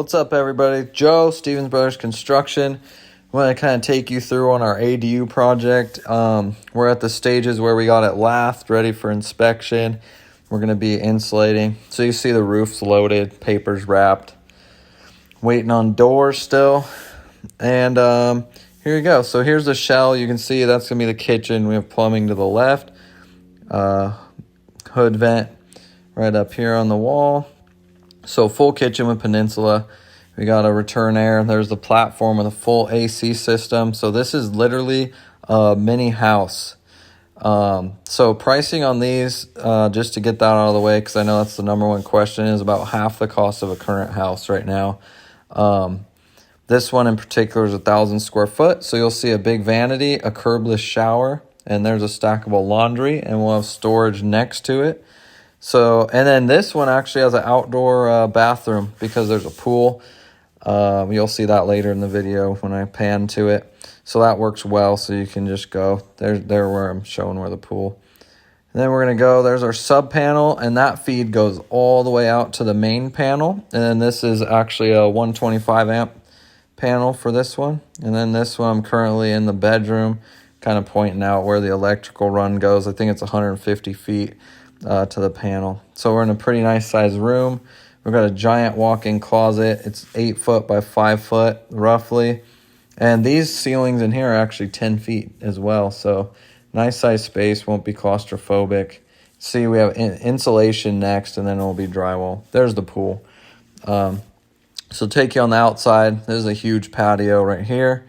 What's up, everybody? Joe, Stevens Brothers Construction. I'm going to kind of take you through on our ADU project. We're at the stages where we got it lathed, ready for inspection. We're going to be insulating. So you see the roof's loaded, papers wrapped. Waiting on doors still. And here you go. So here's the shell. You can see that's going to be the kitchen. We have plumbing to the left. Hood vent right up here on the wall. So full kitchen with peninsula. We got a return air. There's the platform with a full AC system. So this is literally a mini house. So pricing on these, just to get that out of the way, because I know that's the number one question, is about half the cost of a current house right now. This one in particular is 1,000 square foot. So you'll see a big vanity, a curbless shower, and there's a stackable laundry, and we'll have storage next to it. So, and then this one actually has an outdoor bathroom because there's a pool. You'll see that later in the video when I pan to it. So that works well, so you can just go. There where I'm showing where the pool. And then we're going to go, there's our sub panel, and that feed goes all the way out to the main panel. And then this is actually a 125 amp panel for this one. And then this one, I'm currently in the bedroom, kind of pointing out where the electrical run goes. I think it's 150 feet. To the panel. So we're in a pretty nice sized room. We've got a giant walk-in closet. It's 8 foot by 5 foot roughly. And these ceilings in here are actually 10 feet as well. So nice size space, won't be claustrophobic. See, we have insulation next, and then it'll be drywall. There's the pool. So take you on the outside. There's a huge patio right here.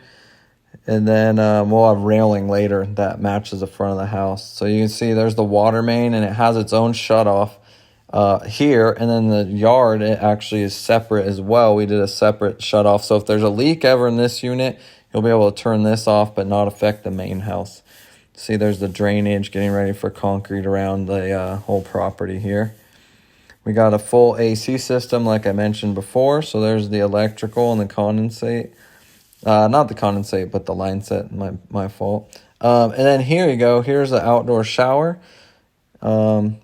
And then we'll have railing later that matches the front of the house. So you can see there's the water main, and it has its own shutoff here. And then the yard, it actually is separate as well. We did a separate shutoff. So if there's a leak ever in this unit, you'll be able to turn this off but not affect the main house. See, there's the drainage getting ready for concrete around the whole property here. We got a full AC system like I mentioned before. So there's the electrical and the condensate. Not the condensate, but the line set, my fault. And then here you go. Here's the outdoor shower,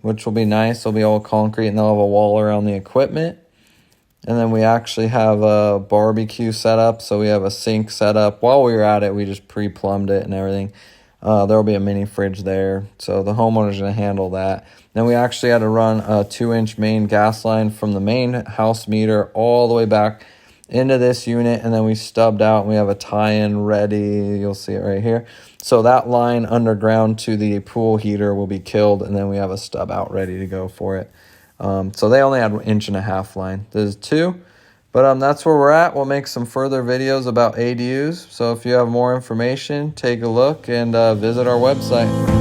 which will be nice. It'll be all concrete, and they'll have a wall around the equipment. And then we actually have a barbecue set up. So we have a sink set up. While we were at it, we just pre-plumbed it and everything. There'll be a mini fridge there. So the homeowner's going to handle that. Then we actually had to run a 2-inch main gas line from the main house meter all the way back into this unit, and then we stubbed out, and we have a tie-in ready. You'll see it right here. So that line underground to the pool heater will be killed, and then we have a stub out ready to go for it. So they only had 1.5 inch line. This is 2, but that's where we're at. We'll make some further videos about ADUs. So if you have more information, take a look and visit our website.